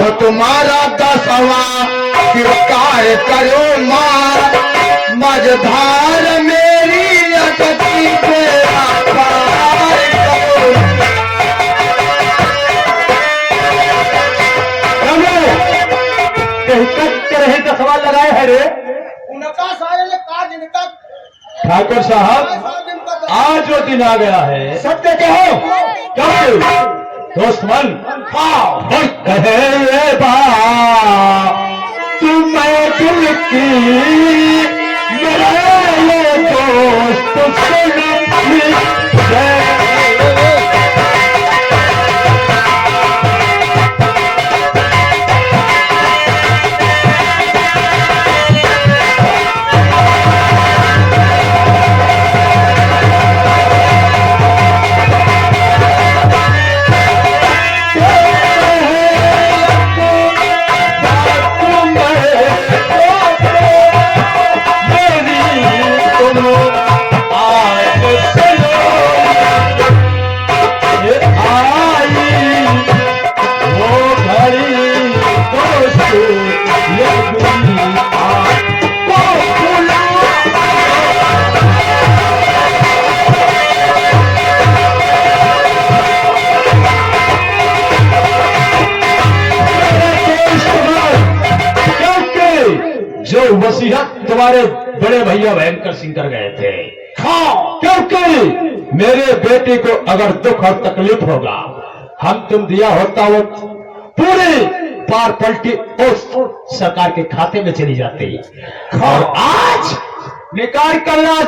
हो तुम्हारा दसवा किरकार करो माँ मझधार मेरी अटकी तेरा पार करो। रहे का सवाल लगाए है रे उनका सारे ने कहा जिनका ठाकुर साहब आज जो दिन आ गया है सत्य कहो क्यों दोस्तमन कहे बा तुम मैं दिल की मेरे दोस्त जो वसीयत तुम्हारे बड़े भैया भयंकर सिंह कर गए थे हाँ क्योंकि मेरे बेटे को अगर दुख और तकलीफ होगा हम तुम दिया होता वो पूरी पार पलटी उस सरकार के खाते में चली जाती और आज निकाल करना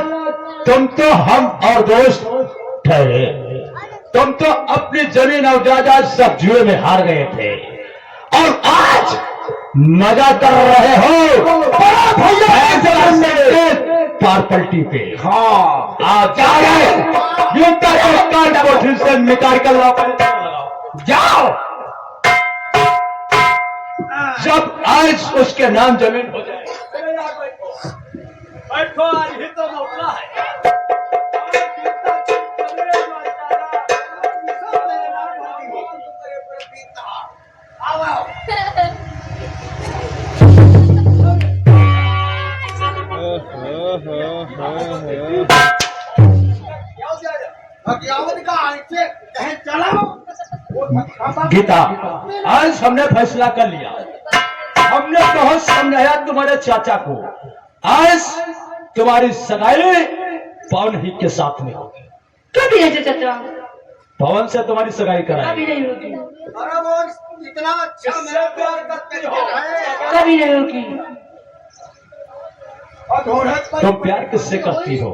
तुम तो हम और दोस्त ठहरे तुम तो अपनी जमीन और जायदाद सब जुए में हार गए थे और आज मजा कर रहे हो पार पलटी पे हाँ आप जा रहे से निकाल कर जाओ जब आज उसके नाम जमीन हो जाए बैठो आज ही तो मौका है गीता आज हमने फैसला कर लिया हमने बहुत समझाया तुम्हारे चाचा को आज तुम्हारी सगाई पवन ही के साथ में होगी कभी नहीं चाचा पवन से तुम्हारी सगाई कराई कभी नहीं होगी अरे वो इतना अच्छा मेरा प्यार करते हो कभी नहीं होगी तुम प्यार किससे करती हो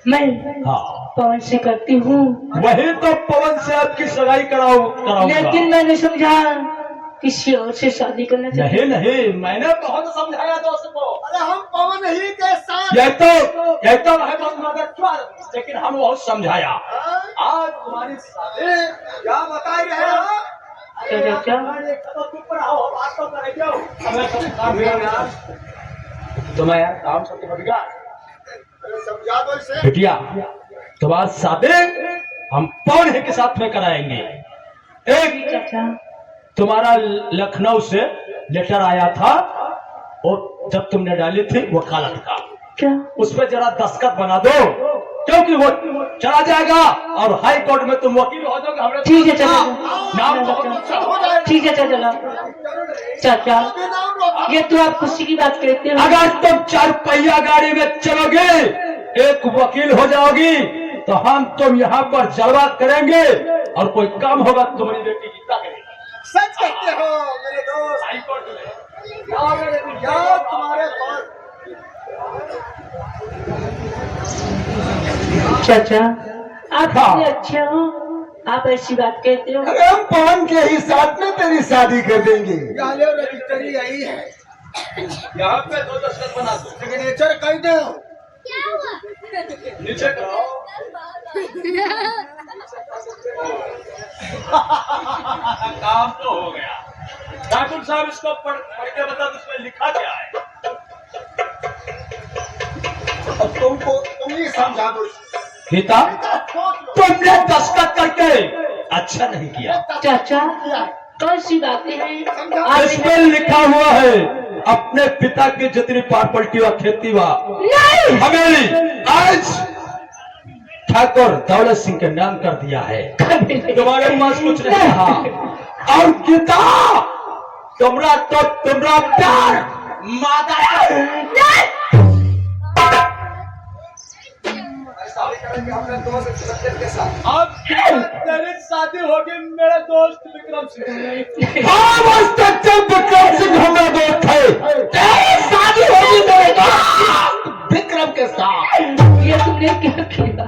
मैं हाँ पवन से करती हूँ वही तो पवन से आपकी सगाई कराऊंगा लेकिन मैंने समझा किसी और से शादी करना चाहिए नहीं नहीं मैंने बहुत समझाया दोस्त को अरे हम पवन ही के साथ यह तो है बहुत मददगार लेकिन हम बहुत समझाया आज तुम्हारी शादी क्या बता रहे हो चाचा बात तो करे जाओ तुम्हें यार काम सबसे बढ़िया समझा दो इसे बिटिया तुम्हारा शादी हम पवन ही के साथ में कराएंगे एक चाचा तुम्हारा लखनऊ से लेटर आया था और जब तुमने डाली थी वकालत का क्या उस पर जरा दस्तखत बना दो क्योंकि वो चला जाएगा और हाई कोर्ट में तुम वकील हो जाओगे हमें ठीक है चाचा नाम बहुत अच्छा हो जाएगा। ठीक है चाचा चाचा ये तो आप खुशी की बात कहते हो अगर तुम 4 पहिया गाड़ी में चलोगे एक वकील हो जाओगी तो हम तुम यहाँ पर जलवा करेंगे और कोई काम होगा तुम्हारी बेटी गीता करेगी सच कहते हो मेरे दोस्त हाई कोर्ट में जाओ मेरे जाओ तुम्हारे पास चाचा आप इतने अच्छे हो आप ऐसी बात कहते हो अरे हम पवन के ही साथ में तेरी शादी कर देंगे जाले रजिस्ट्री आई है यहाँ पे 2 दस्तखत बना दो सिग्नेचर कर दो नीचे करो काम तो हो गया ठाकुर साहब इसको पढ़ के बता दो इसमें लिखा क्या है अब तुम ही समझा दो गीता तुमने दस्तखत करके अच्छा नहीं किया चाचा कौन सी बातें हैं इसमें लिखा हुआ है अपने पिता की जितनी प्रॉपर्टी व खेती व नहीं हमें आज ठाकुर दौलत सिंह के नाम कर दिया है। तुम्हारे पास कुछ नहीं रहा और गीता तुम्हारा प्यार माता शादी करेंगे अपने दोस्त सज्जन के साथ। अब तेरी शादी होगी मेरे दोस्त विक्रम सिंह। हाँ बस सच्चा विक्रम सिंह हमारा दोस्त है। तेरी शादी होगी मेरे दोस्त विक्रम के साथ। ये तुमने क्या किया?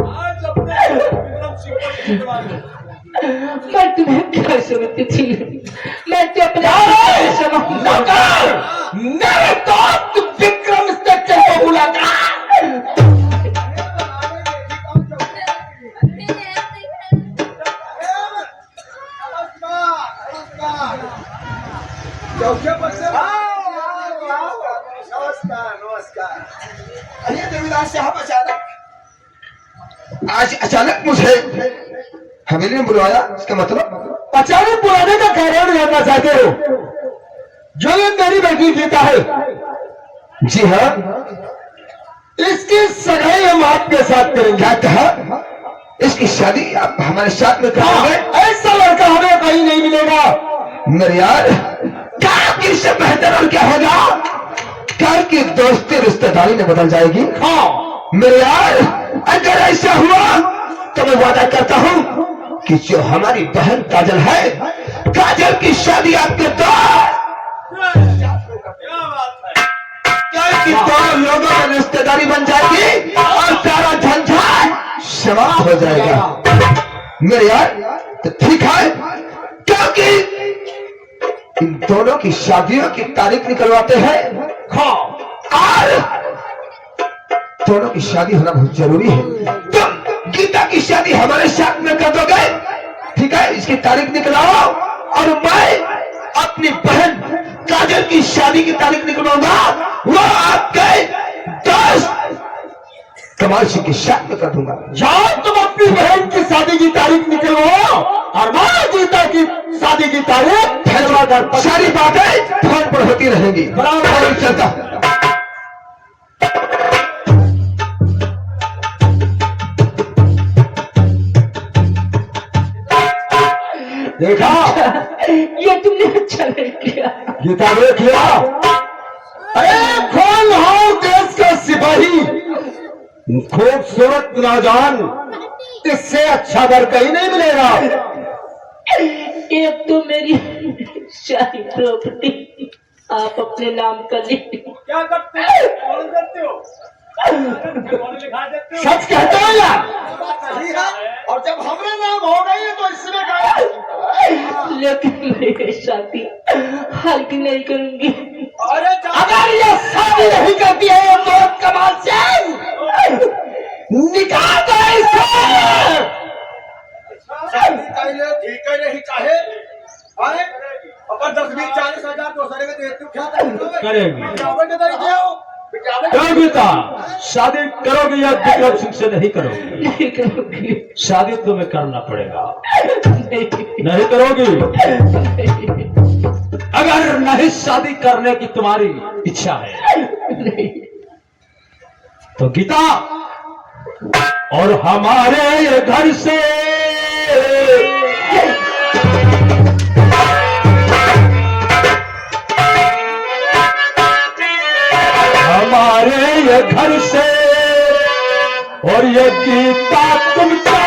आज अपने विक्रम सिंह को जितवा लो। मैं तुम्हें क्या समझती थी? मैं तो अपने मेरे दोस्त विक्रम सच्चा को बुलाता नमस्कार। अरे देवीदास साहब अचानक आज अचानक मुझे हवेली में बुलवाया, इसका मतलब अचानक बुलाने का कारण जानना चाहते हो? जो ये मेरी बेटी गीता है, जी हाँ, इसकी सगाई हम आपके साथ करेंगे। क्या कहा? इसकी शादी आप हमारे साथ में कराओगे? ऐसा लड़का हमें कहीं नहीं मिलेगा। मेरे यार, क्या कि इससे बेहतर और क्या होगा? क्या की दोस्ती रिश्तेदारी में बदल जाएगी? हाँ मेरे यार, अगर ऐसा हुआ तो मैं वादा करता हूँ कि जो हमारी बहन काजल है, काजल की शादी आपके दोस्त क्या बात है? क्या कि दो लोगों में रिश्तेदारी बन जाएगी और सारा झंझट समाप्त हो जाएगा। मेरे यार, तो ठीक है, क्योंकि इन दोनों की शादियों की तारीख निकलवाते हैं। हाँ और दोनों की शादी होना बहुत जरूरी है। तुम गीता की शादी हमारे साथ में कर दोगे? ठीक है, इसकी तारीख निकलाओ और मैं अपनी बहन काजल की शादी की तारीख निकलवाऊंगा। वो आपके दोस्त कमाल सिंह की साथ में कर दूंगा। जाओ तुम अपनी बहन की शादी की तारीख निकलवाओ और मैं गीता की शादी की तारीख फैसला कर। सारी बातें फोन पर होती रहेंगी। बराबर चलता। देखा ये तुमने अच्छा नहीं किया। गीता देख लिया। अरे कौन हो देश का सिपाही, खूबसूरत नौजवान, इससे अच्छा वर कहीं नहीं मिलेगा। एक तो मेरी सारी प्रॉपर्टी आप अपने नाम कर लीजिए। क्या करते हो? कौन करते हो? कौन लिखा देते हो? सच कहते हो यार? बात सही है। और जब हमारे नाम हो गई है तो इसमें क्या? लेकिन मैं ये शादी हल्की नहीं करूंगी। अरे अगर ये शादी नहीं करती है ये तो कमाल सिंह, निकाल दो इसे। शादी चाहिए, ठीक है, नहीं चाहे अरे अपन 10-20-40 हजार दूसरे के देते हो, क्या करेंगे? करेंगे। बिचावे के तरीके हो, बिचावे के- क्यों गीता, शादी करोगे या विक्रम सिंह से नहीं करोगे? नहीं करूंगी। शादी तुम्हें करना पड़ेगा। नहीं, नहीं करोगी? नहीं, अगर नहीं शादी करने की तुम्हारी इच्छा है नहीं। तो गीता, और हमारे ये घर से हमारे ये घर से और ये गीता तुम जाओ।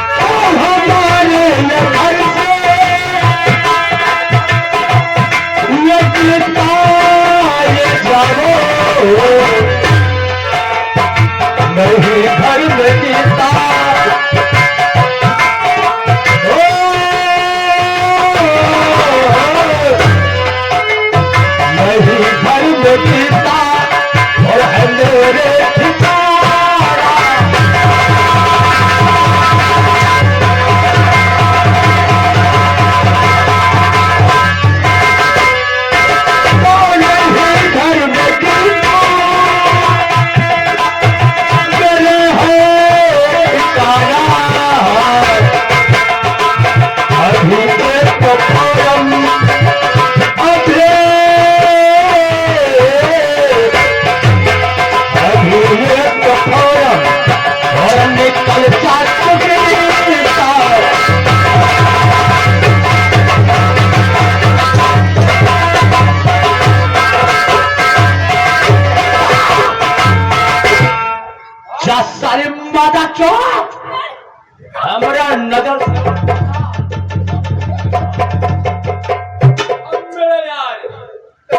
हमारे ये घर से ये गीता ये जाओ। नहीं घर में गीता, ओ, नहीं घर में गीता और है मेरे ठिकाना।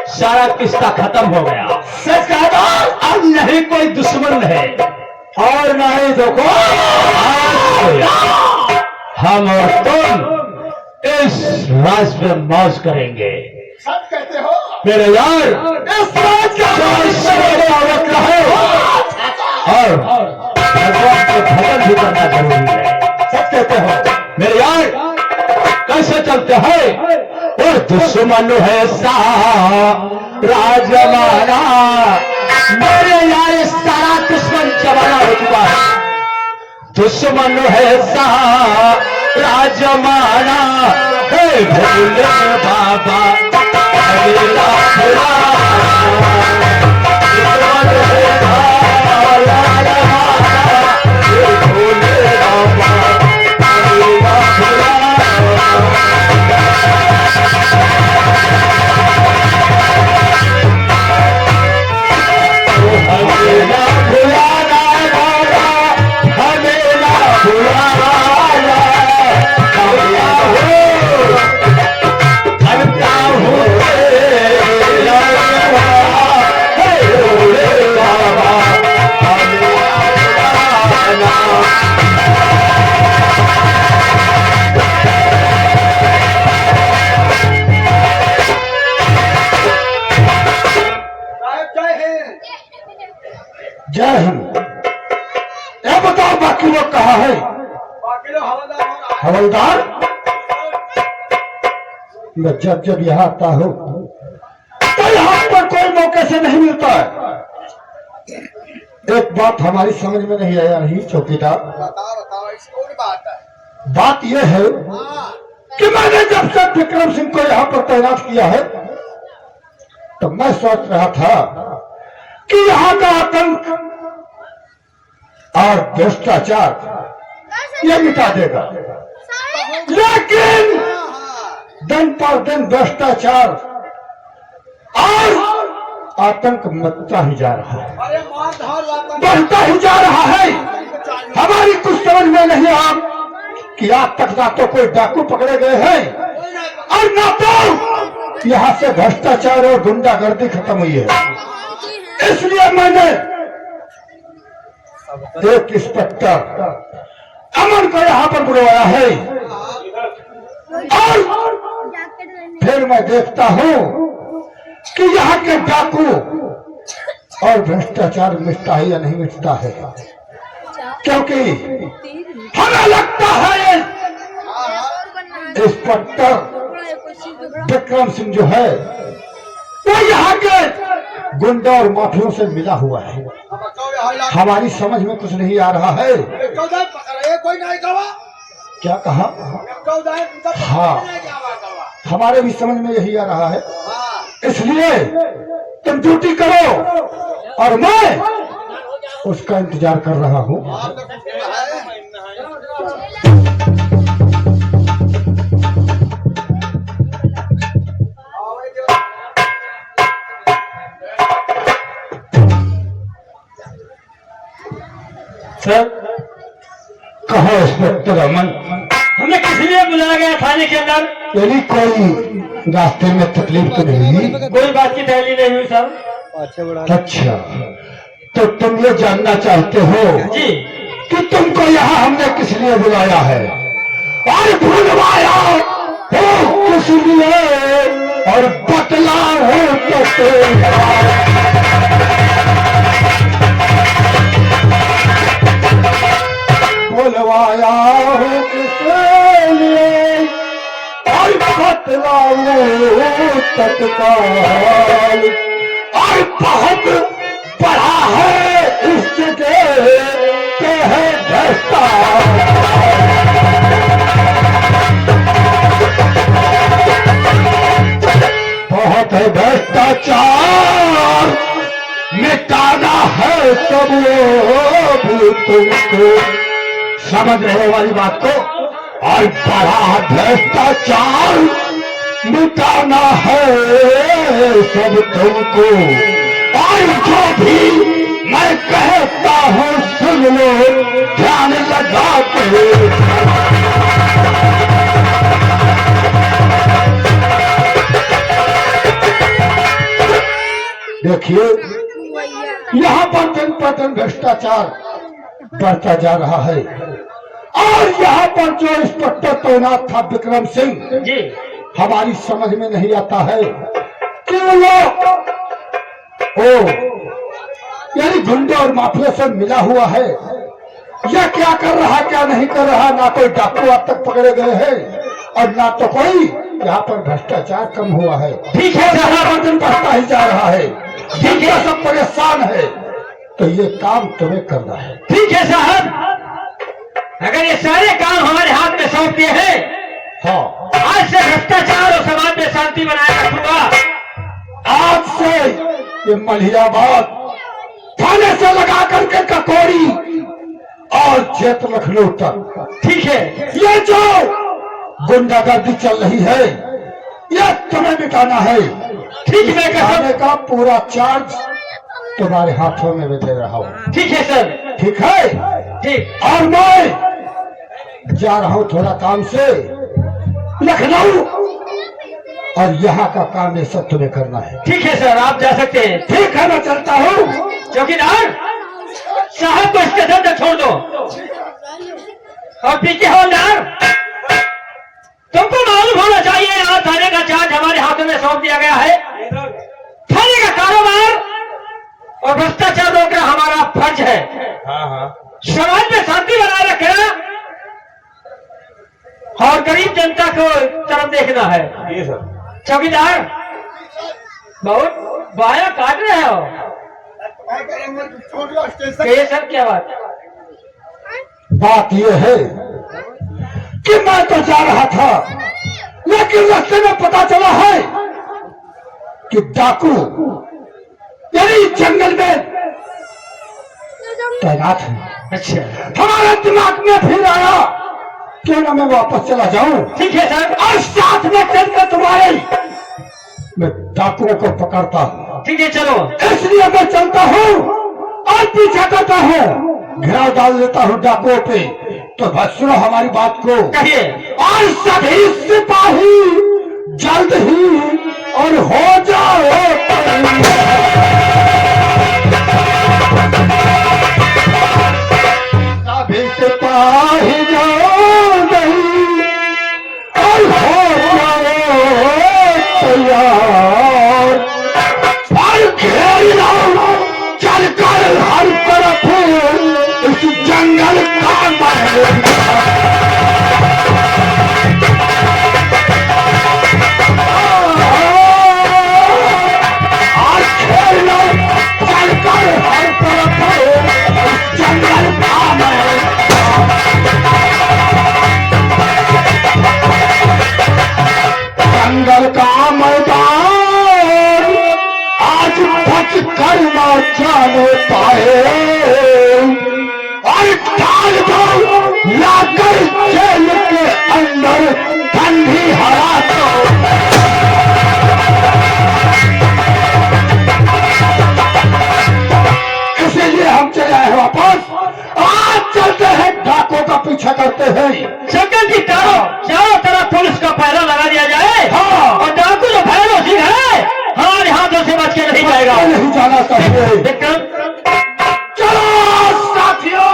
सारा किस्सा खत्म हो गया। सच कहा था। अब नहीं कोई दुश्मन है और नहीं देखो हम और तुम इस राज पे मौज करेंगे। सब कहते हो मेरे यार इस राज का आवत है और भगवान को भजन भी करना जरूरी है। सब कहते हो मेरे यार कैसे चलते हैं? और दुश्मन है राजमाना। मेरे यार सारा दुश्मन जमाना हो चुका है। दुश्मन है राजमाना। भोले बाबा अगला जय हिंद। ये बताओ बाकी लोग कहाँ है? बाकी लोग हवलदार हवलदार मैं जब यहाँ आता हूँ तो यहाँ पर कोई मौके से नहीं मिलता है। एक बात हमारी समझ में नहीं आया रही चौकीदार। बताओ इसको कौन बात है? बात यह है कि मैंने जब से विक्रम सिंह को यहाँ पर तैनात किया है तो मैं सोच रहा था कि यहाँ का आतंक और भ्रष्टाचार ये मिटा देगा, लेकिन दिन पर दिन भ्रष्टाचार और आतंक बढ़ता ही जा रहा है। अरे मार धार बढ़ता ही जा रहा है। हमारी कुछ समझ में नहीं आ कि आज तक ना तो कोई डाकू पकड़े गए हैं और ना तो यहाँ से भ्रष्टाचार और गुंडागर्दी खत्म हुई है। इसलिए मैंने एक इंस्पेक्टर अमन को यहाँ पर बुलवाया है और फिर मैं देखता हूँ कि यहाँ के डाकू और भ्रष्टाचार मिटता है या नहीं मिटता है, क्योंकि हमें लगता है इंस्पेक्टर विक्रम सिंह जो है वो यहाँ के गुंडा और माफियों से मिला हुआ है। हमारी समझ में कुछ नहीं आ रहा है। कोई नहीं गवा क्या कहा? हाँ, हमारे भी समझ में यही आ रहा है। इसलिए तुम ड्यूटी करो और मैं उसका इंतजार कर रहा हूँ। सर कहो इंस्पेक्टर अमन, हमें किस लिए बुलाया गया थाने के अंदर? यदि कोई रास्ते में तकलीफ तो नहीं हुई? कोई बात की पहली नहीं हुई सर। अच्छा, तो तुम ये जानना चाहते हो जी कि तुमको यहाँ हमने किस लिए बुलाया है और भूलवाया हो किस लिए और बतला हो बुलवाया हो किस लिए और बतलाओ तत्काल। और बहुत पढ़ा है इस जगह के है बहुत है भ्रष्टाचार, मिटाना है सब वो तुमको। समझ रहे वाली बात को? और बड़ा भ्रष्टाचार मिटाना है सब तुमको। और जो भी मैं कहता हूँ सुन लो ध्यान लगा के। देखिए, यहाँ पर दिन पर दिन भ्रष्टाचार बढ़ता जा रहा है और यहाँ पर जो इंस्पेक्टर तैनात था विक्रम सिंह जी हमारी समझ में नहीं आता है कि वो यानी गुंडे और माफिया से मिला हुआ है या क्या कर रहा क्या नहीं कर रहा। ना कोई डाकू अब तक पकड़े गए हैं और ना तो कोई यहाँ पर भ्रष्टाचार कम हुआ है। ठीक है साहब, दिन बढ़ता ही जा रहा है, ठीक है, सब परेशान है, तो ये काम तुम्हें करना है। ठीक है साहब, अगर ये सारे काम हमारे हाथ में सौंप दिए हैं, हाँ, आज से भ्रष्टाचार और समाज में शांति बनाए रखूंगा। आज से ये मलियाबाद थाने से लगा करके ककोरी और जेत लखनऊ तक, ठीक है, ये जो गुंडागर्दी चल रही है ये तुम्हें मिटाना है। ठीक है, थाने का पूरा चार्ज तुम्हारे हाथों में मैं दे रहा हूँ। ठीक है सर, ठीक है, ठीक, और मैं जा रहा हूँ थोड़ा काम से लखनऊ और यहाँ का काम ये सब तुम्हें करना है। ठीक है सर, आप जा सकते हैं। ठीक है, मैं चलता हूँ। चौकीदार साहब को स्टेशन तक छोड़ दो और पीछे हवलदार, तुमको मालूम होना चाहिए यहाँ थाने का चार्ज हमारे हाथों में सौंप दिया गया है। थाने का कारोबार और भ्रष्टाचार रोकना हमारा फर्ज है। समाज में शांति बनाए रखना और गरीब जनता को तरफ देखना है। चौकीदार बहुत बाया काट रहे हो। छोड़ लो स्टेशन। कहिए सर, क्या बात? बात ये है कि मैं तो जा रहा था लेकिन रास्ते में पता चला है कि डाकू यानी जंगल में तैनात है। अच्छा, हमारे दिमाग में फिर आया क्यों ना मैं वापस चला जाऊं। ठीक है सर, और साथ में चलकर तुम्हारे मैं डाकुओं को पकड़ता हूं। ठीक है, चलो। इसलिए मैं चलता हूं और पीछा करता हूं, घेराव डाल देता हूं डाकुओं पे। तो बस सुनो हमारी बात को, कहिए। और सभी सिपाही जल्द ही और हो जाओ सभी सिपाही जाओ नहीं और हो जाओ तैयार और घेर लो चल कर हर तरफ इस जंगल का और घेर लो चल कर हर तरफ इस जंगल का जंगल का मैदान आज बच कर ना जाने पाए और डाल दो लाकर जेल के अंदर ठंडी हवा को। इसीलिए हम चले आए वापस। आज चलते हैं, डाकों का पीछा करते हैं। जंगल की चारों तरफ पुलिस का पहरा लगा दिया जाए। हाँ। और डाकू जो भैरव सिंह है हमारे हाथों से बच के नहीं जाएगा। नहीं जाना चाहिए। विक्रम, चलो साथियों,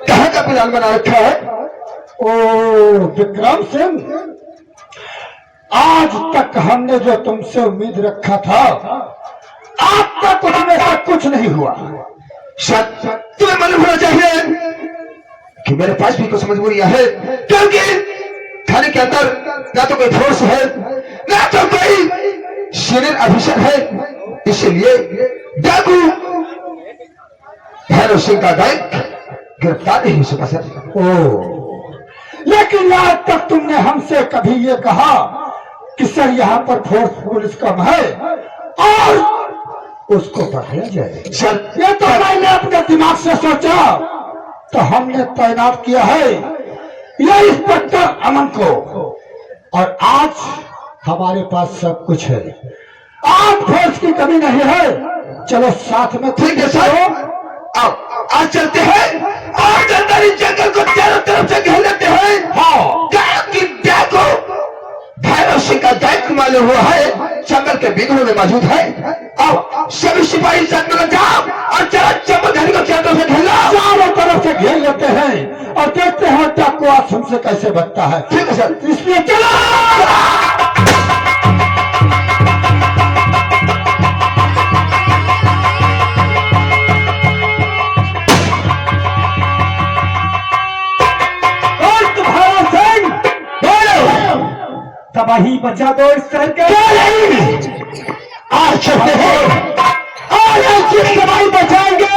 कहाँ का प्लान बना रखा है? ओ विक्रम सिंह, आज तक हमने जो तुमसे उम्मीद रखा था आज तक उसमें से कुछ नहीं हुआ। शायद तुम्हें मालूम होना चाहिए कि मेरे पास भी कुछ मजबूरियां है, क्योंकि थाने के अंदर ना तो कोई फोर्स है ना तो कोई सीनियर ऑफिसर है। इसलिए डाकू भैरव सिंह का बैंक गिरफ्तार नहीं हो सका सर। ओ, लेकिन आज तक तुमने हमसे कभी ये कहा कि सर यहाँ पर फोर्स पुलिस कम है और उसको पकड़ा जाए। सर ये तो मैंने अपने दिमाग से सोचा तो हमने तैनात किया है ये इंस्पेक्टर अमन को, और आज हमारे पास सब कुछ है। आज फोर्स की कमी नहीं है। चलो साथ में ठीक है सर, आओ आज चलते हैं और जंगल जंगल को चारों तरफ से घेर लेते हैं। हाँ, डाकू भैरव सिंह का दायित्व मालूम हुआ है, जंगल के बिगड़ों में मौजूद है। अब सभी सिपाही साथ में जाओ और चलो जम्मूधारी को चारों से घेर लो। चारों तरफ से घेर लेते हैं और देखते हैं डाकू आज हमसे कैसे बचता है। ठीक है सर। इसलिए चलो। तबाही बचा दो इस शहर के। आज चलते हैं, आज ऐसी तबाही बचाएंगे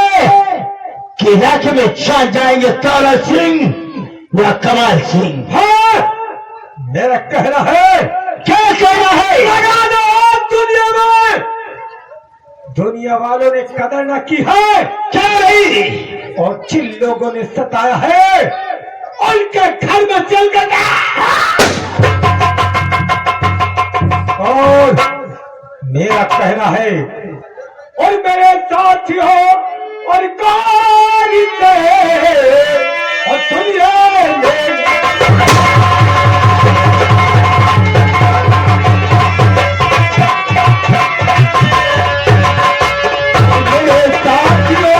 कि इलाके में जान जाएंगे तारा सिंह या कमाल सिंह। हाँ, मेरा कहना है। क्या कहना है? लगा दो आग दुनिया में। दुनिया वालों ने कदर न की है, क्या नहीं? और जिन लोगों ने सताया है उनके घर में चल कर और मेरा कहना है और मेरे साथियों और गाड़ी से और सुनिए मेरे साथियों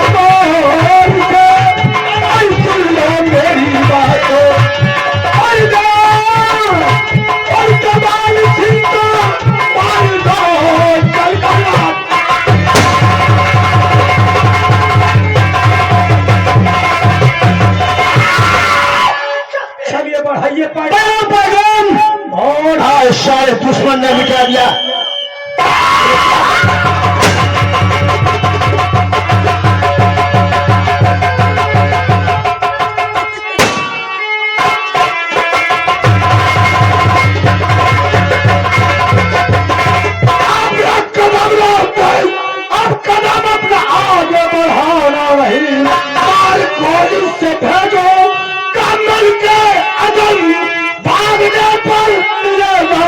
और सुन लो मेरी बातों और कमाल सिंह को मार दो चल कर। चलिए बढ़ाइए पैगाम और आज सारे दुश्मन ने मिटा दिया। अब कदम अपना आगे बढ़ाना नहीं और गोली से भेजो कमल के अदम भागने पर मिलेगा।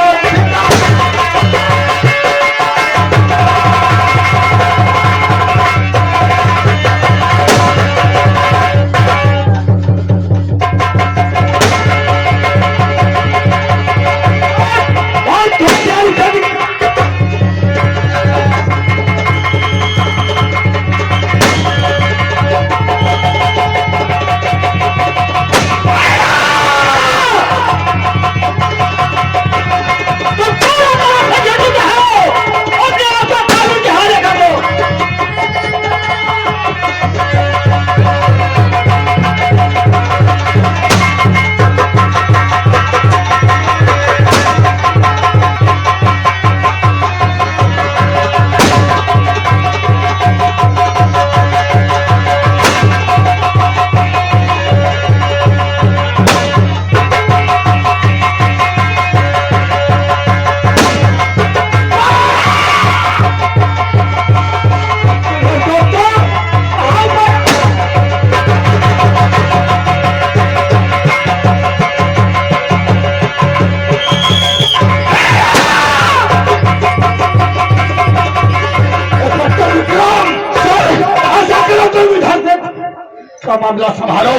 का मामला संभालो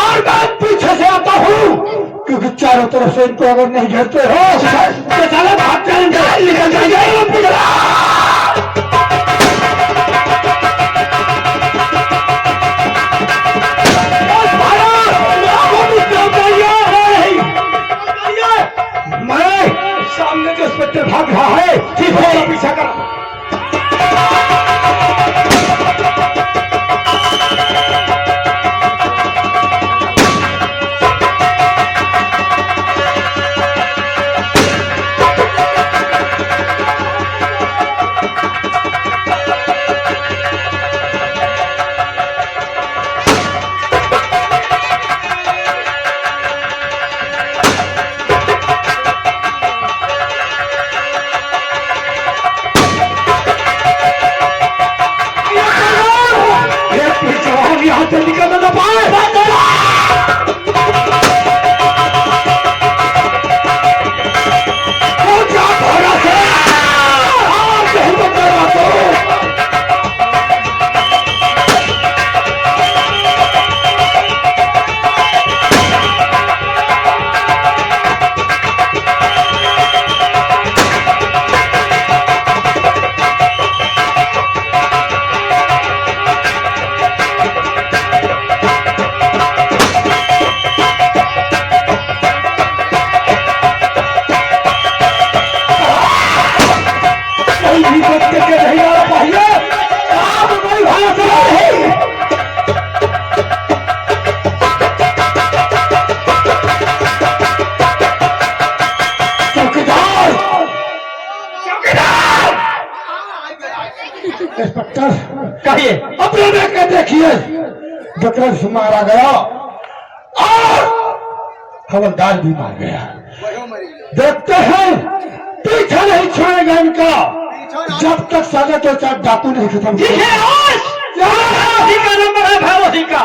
और मैं पीछे से आता हूँ क्योंकि चारों तरफ से इनको अगर नहीं घेरते हो तो साले भाग जाएंगे, निकल जाएंगे। मैं सामने जो इंस्पेक्टर भाग रहा है ठीक है पीछा कर। इंस्पेक्टर कहिए। अपने देख के देखिए, विक्रम सिंह मारा गया और हवलदार भी मार गया। देखते हैं पीछा नहीं छोड़ेगा इनका जब तक साढ़े 2-4 डाकू नहीं खत्म। ठीक है, आज का नंबर है भैरव सिंह का।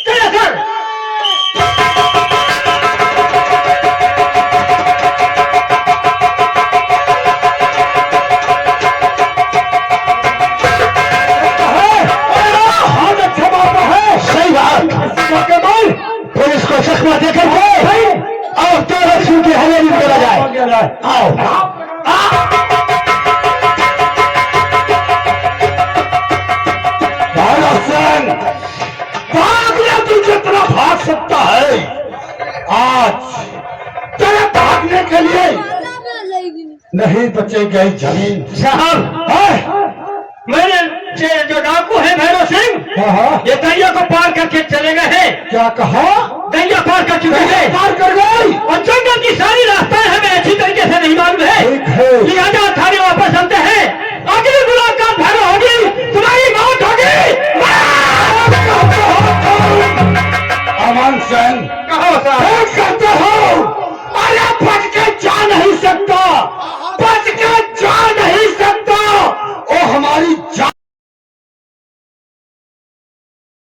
चलो सर। पुलिस को चकमा देकर और तेरह सिंह की हवेली में बोला जाए। आओ भागना तू जितना भाग सकता है, आज तेरे भागने के लिए नहीं बचेगी जमीन। साहब मेरे जो डाकू है भैरव सिंह, ये दैया को पार करके चले गए हैं। क्या कहा? दैया पार कर चुके हैं, पार कर गए और जंगल की सारी रास्ताएं हमें अच्छी तरीके से